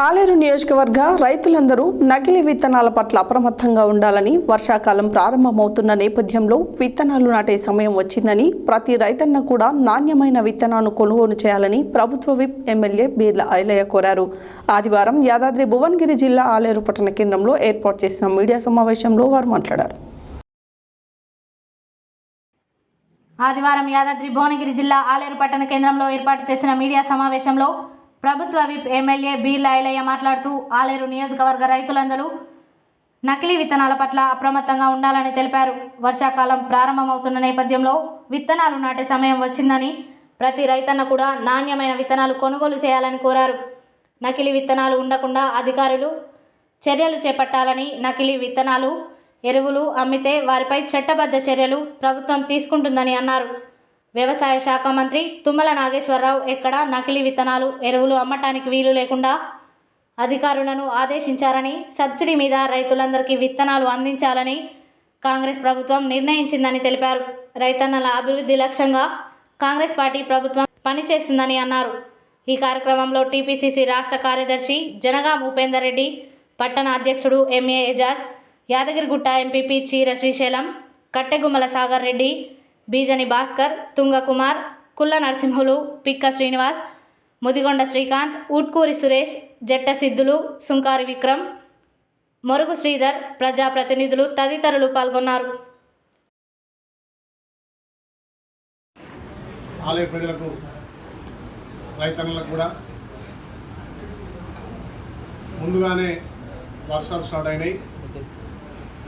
ఆలేరు నియోజకవర్గ రైతులందరూ నకిలీ విత్తనాల పట్ల అప్రమత్తంగా ఉండాలని, వర్షాకాలం ప్రారంభమవుతున్న నేపథ్యంలో విత్తనాలు నాటే సమయం వచ్చిందని, ప్రతి రైతన్న కూడా నాణ్యమైన విత్తనాలను కొనుగోలు చేయాలని ప్రభుత్వ విప్ ఎమ్మెల్యే బీర్ల ఐలయ్య కోరారు. ఆదివారం యాదాద్రి భువనగిరి జిల్లా ఆలేరు పట్టణ కేంద్రంలో ఏర్పాటు చేసిన మీడియా సమావేశంలో వారు మాట్లాడారు. ఆదివారం యాదాద్రి భువనగిరి జిల్లా ఆలేరు పట్టణ కేంద్రంలో ఏర్పాటు చేసిన మీడియా సమావేశంలో ప్రభుత్వ విప్ ఎమ్మెల్యే బీర్ల ఐలయ్య మాట్లాడుతూ ఆలేరు నియోజకవర్గ రైతులందరూ నకిలీ విత్తనాల పట్ల అప్రమత్తంగా ఉండాలని తెలిపారు. వర్షాకాలం ప్రారంభమవుతున్న నేపథ్యంలో విత్తనాలు నాటే సమయం వచ్చిందని, ప్రతి రైతన్న కూడా నాణ్యమైన విత్తనాలు కొనుగోలు చేయాలని కోరారు. నకిలీ విత్తనాలు ఉండకుండా అధికారులు చర్యలు చేపట్టాలని, నకిలీ విత్తనాలు ఎరువులు అమ్మితే వారిపై చట్టబద్ధ చర్యలు ప్రభుత్వం తీసుకుంటుందని అన్నారు. వ్యవసాయ శాఖ మంత్రి తుమ్మల నాగేశ్వరరావు ఎక్కడా నకిలీ విత్తనాలు ఎరువులు అమ్మటానికి వీలు లేకుండా అధికారులను ఆదేశించారని, సబ్సిడీ మీద రైతులందరికీ విత్తనాలు అందించాలని కాంగ్రెస్ ప్రభుత్వం నిర్ణయించిందని తెలిపారు. రైతన్నల అభివృద్ధి లక్ష్యంగా కాంగ్రెస్ పార్టీ ప్రభుత్వం పనిచేస్తుందని అన్నారు. ఈ కార్యక్రమంలో టీపీసీసీ రాష్ట్ర కార్యదర్శి జనగాం ఉపేందర్ రెడ్డి, పట్టణ అధ్యక్షుడు ఎంఏ ఎజాజ్, యాదగిరిగుట్ట ఎంపీపీ చీర శ్రీశైలం, కట్టెగుమ్మల సాగర్ రెడ్డి, బీజని భాస్కర్, తుంగకుమార్, కుల్ల నరసింహులు, పిక్క శ్రీనివాస్, ముదిగొండ శ్రీకాంత్, ఉట్కూరి సురేష్, జట్ట సిద్ధులు, సుంకారి విక్రమ్, మొరుగు శ్రీధర్, ప్రజాప్రతినిధులు తదితరులు పాల్గొన్నారు. ఆలయ ప్రజలకు, రైతన్నలకు కూడా ముందుగానే వర్షాలు స్టార్ట్ అయినాయి.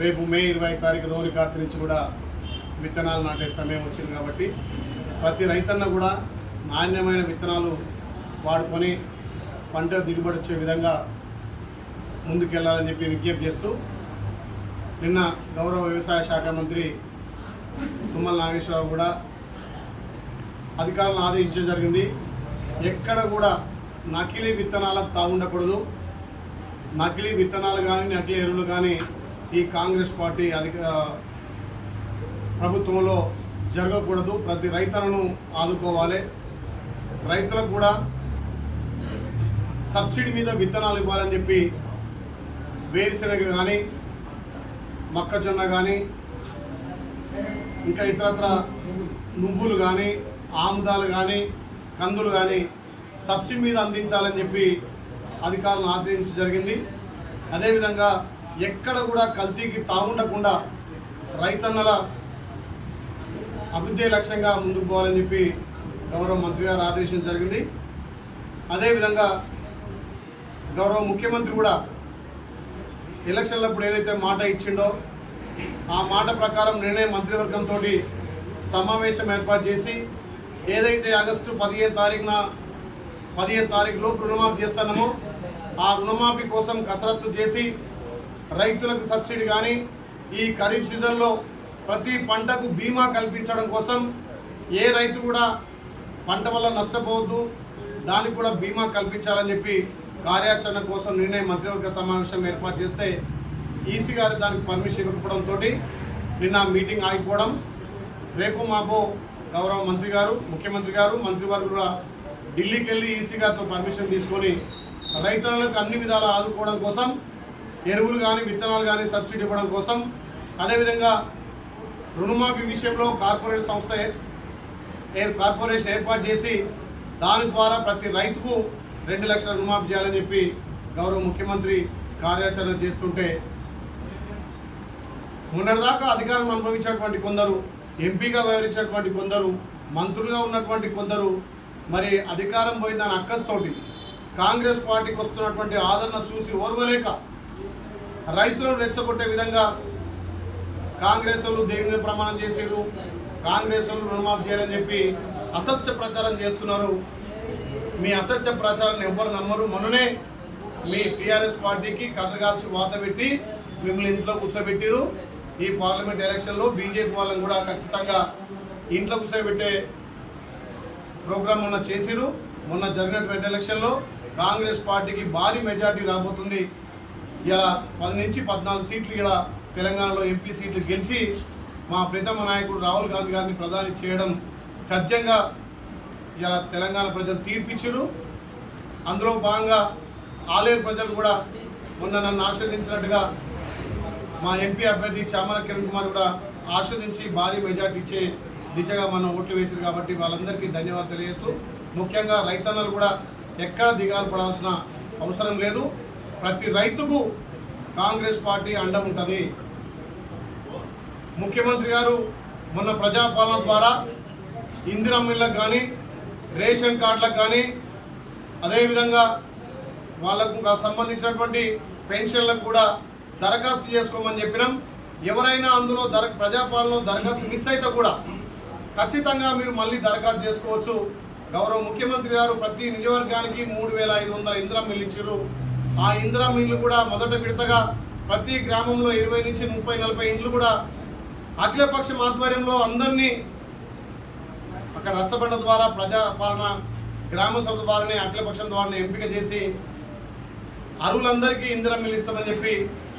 రేపు మే 20 తారీఖు రోని కార్తీ నుంచి కూడా విత్తనాలు నాటే సమయం వచ్చింది కాబట్టి ప్రతి రైతన్న కూడా నాణ్యమైన విత్తనాలు వాడుకొని పంట దిగుబడి వచ్చే విధంగా ముందుకెళ్లాలని చెప్పి విజ్ఞప్తి చేస్తూ, నిన్న గౌరవ వ్యవసాయ శాఖ మంత్రి తుమ్మల నాగేశ్వరరావు కూడా అధికారులను ఆదేశించడం జరిగింది. ఎక్కడ కూడా నకిలీ విత్తనాలకు తాగుండకూడదు. నకిలీ విత్తనాలు కానీ నకిలీ ఎరువులు కానీ ఈ కాంగ్రెస్ పార్టీ ప్రభుత్వంలో జరగకూడదు. ప్రతి రైతులను ఆదుకోవాలి. రైతులకు కూడా సబ్సిడీ మీద విత్తనాలు ఇవ్వాలని చెప్పి వేరుశనగ కానీ, మొక్కజొన్న కానీ, ఇంకా ఇతరత్ర నువ్వులు కానీ, ఆముదాలు కానీ, కందులు కానీ సబ్సిడీ మీద అందించాలని చెప్పి అధికారులను ఆదేశించడం జరిగింది. అదేవిధంగా ఎక్కడ కూడా కల్తీకి తాగుండకుండా రైతన్నల అభివృద్ధి లక్ష్యంగా ముందుకు పోవాలని చెప్పి గౌరవ మంత్రి గారు ఆదేశించడం జరిగింది. అదేవిధంగా గౌరవ ముఖ్యమంత్రి కూడా ఎలక్షన్లప్పుడు ఏదైతే మాట ఇచ్చిండో ఆ మాట ప్రకారం నేనే మంత్రివర్గంతో సమావేశం ఏర్పాటు చేసి ఏదైతే ఆగస్టు 15 తారీఖులోపు రుణమాఫీ చేస్తున్నామో ఆ రుణమాఫీ కోసం కసరత్తు చేసి రైతులకు సబ్సిడీ కానీ, ఈ ఖరీఫ్ సీజన్లో ప్రతి పంటకు బీమా కల్పించడం కోసం ఏ రైతు కూడా పంట వల్ల నష్టపోవద్దు, దానికి కూడా బీమా కల్పించాలని చెప్పి కార్యాచరణ కోసం నిన్నే మంత్రివర్గ సమావేశం ఏర్పాటు చేస్తే ఈసీ గారు దానికి పర్మిషన్ ఇవ్వకపోవడంతో నిన్న మీటింగ్ ఆగిపోవడం. రేపు మాకు గౌరవ మంత్రి గారు, ముఖ్యమంత్రి గారు, మంత్రివర్గం కూడా ఢిల్లీకి వెళ్ళి ఈసీ గారితో పర్మిషన్ తీసుకొని రైతులకు అన్ని విధాలా ఆదుకోవడం కోసం, ఎరువులు కానీ విత్తనాలు కానీ సబ్సిడీ ఇవ్వడం కోసం, అదేవిధంగా రుణమాఫీ విషయంలో కార్పొరేషన్ ఏర్పాటు చేసి దాని ద్వారా ప్రతి రైతుకు 2 లక్షల రుణమాఫీ చేయాలని చెప్పి గౌరవ ముఖ్యమంత్రి కార్యాచరణ చేస్తుంటే, మొన్నటిదాకా అధికారం అనుభవించినటువంటి కొందరు, ఎంపీగా వ్యవహరించినటువంటి కొందరు, మంత్రులుగా ఉన్నటువంటి కొందరు మరి అధికారం పోయిందని అక్కస్తోటి కాంగ్రెస్ పార్టీకి వస్తున్నటువంటి ఆదరణ చూసి ఓర్వలేక రైతులను రెచ్చగొట్టే విధంగా కాంగ్రెస్ వాళ్ళు దేవుని ప్రమాణం చేసారు, కాంగ్రెస్ వాళ్ళు రుణమాఫీ చేయాలని చెప్పి అసత్య ప్రచారం చేస్తున్నారు. మీ అసత్య ప్రచారాన్ని ఎవ్వరు నమ్మరు. మొన్ననే మీ టీఆర్ఎస్ పార్టీకి కర్రగాల్చి వాత పెట్టి మిమ్మల్ని ఇంట్లో కూర్చోబెట్టారు. ఈ పార్లమెంట్ ఎలక్షన్లో బీజేపీ వాళ్ళని కూడా ఖచ్చితంగా ఇంట్లో కూర్చోబెట్టే ప్రోగ్రాం మొన్న చేసిరు. మొన్న జరిగినటువంటి ఎలక్షన్లో కాంగ్రెస్ పార్టీకి భారీ మెజార్టీ రాబోతుంది. ఇలా 10 నుంచి 14 సీట్లు ఇలా తెలంగాణలో ఎంపీ సీట్లు గెలిచి మా ప్రీతమ నాయకుడు రాహుల్ గాంధీ గారిని ప్రధాని చేయడం తథ్యంగా ఇలా తెలంగాణ ప్రజలు తీర్పిచ్చారు. అందులో భాగంగా ఆలేరు ప్రజలు కూడా మొన్న నన్ను ఆశీర్వదించినట్టుగా మా ఎంపీ అభ్యర్థి చామల కిరణ్ కుమార్ కూడా ఆశీర్వదించి భారీ మెజార్టీ ఇచ్చే దిశగా మనం ఓట్లు వేసారు కాబట్టి వాళ్ళందరికీ ధన్యవాదాలు తెలియజేస్తూ ముఖ్యంగా రైతన్నలు కూడా ఎక్కడ దిగాలు పడాల్సిన అవసరం లేదు. ప్రతి రైతుకు కాంగ్రెస్ పార్టీ అండ ఉంటుంది. ముఖ్యమంత్రి గారు మొన్న ప్రజాపాలన ద్వారా ఇందిరమ్మ ఇళ్ళకు కానీ రేషన్ కార్డులకు కానీ అదేవిధంగా వాళ్ళకు సంబంధించినటువంటి పెన్షన్లకు కూడా దరఖాస్తు చేసుకోమని చెప్పినాం. ఎవరైనా అందులో ప్రజాపాలనలో దరఖాస్తు మిస్ అయితే కూడా ఖచ్చితంగా మీరు మళ్ళీ దరఖాస్తు చేసుకోవచ్చు. గౌరవ ముఖ్యమంత్రి గారు ప్రతి నియోజకవర్గానికి 3500 ఇందిరమ్మ ఇల్లు ఇచ్చారు. ఆ ఇందిరమ్మ ఇల్లు కూడా మొదట విడతగా ప్రతి గ్రామంలో 20 నుంచి 30-40 ఇండ్లు కూడా అఖిలపక్షం ఆధ్వర్యంలో అందరినీ అక్కడ రచ్చబండ ద్వారా ప్రజాపాలన గ్రామ సభ ద్వారానే అఖిలపక్షం ద్వారానే ఎంపిక చేసి అర్హులందరికీ ఇందిరమ్మ ఇల్లు ఇస్తామని చెప్పి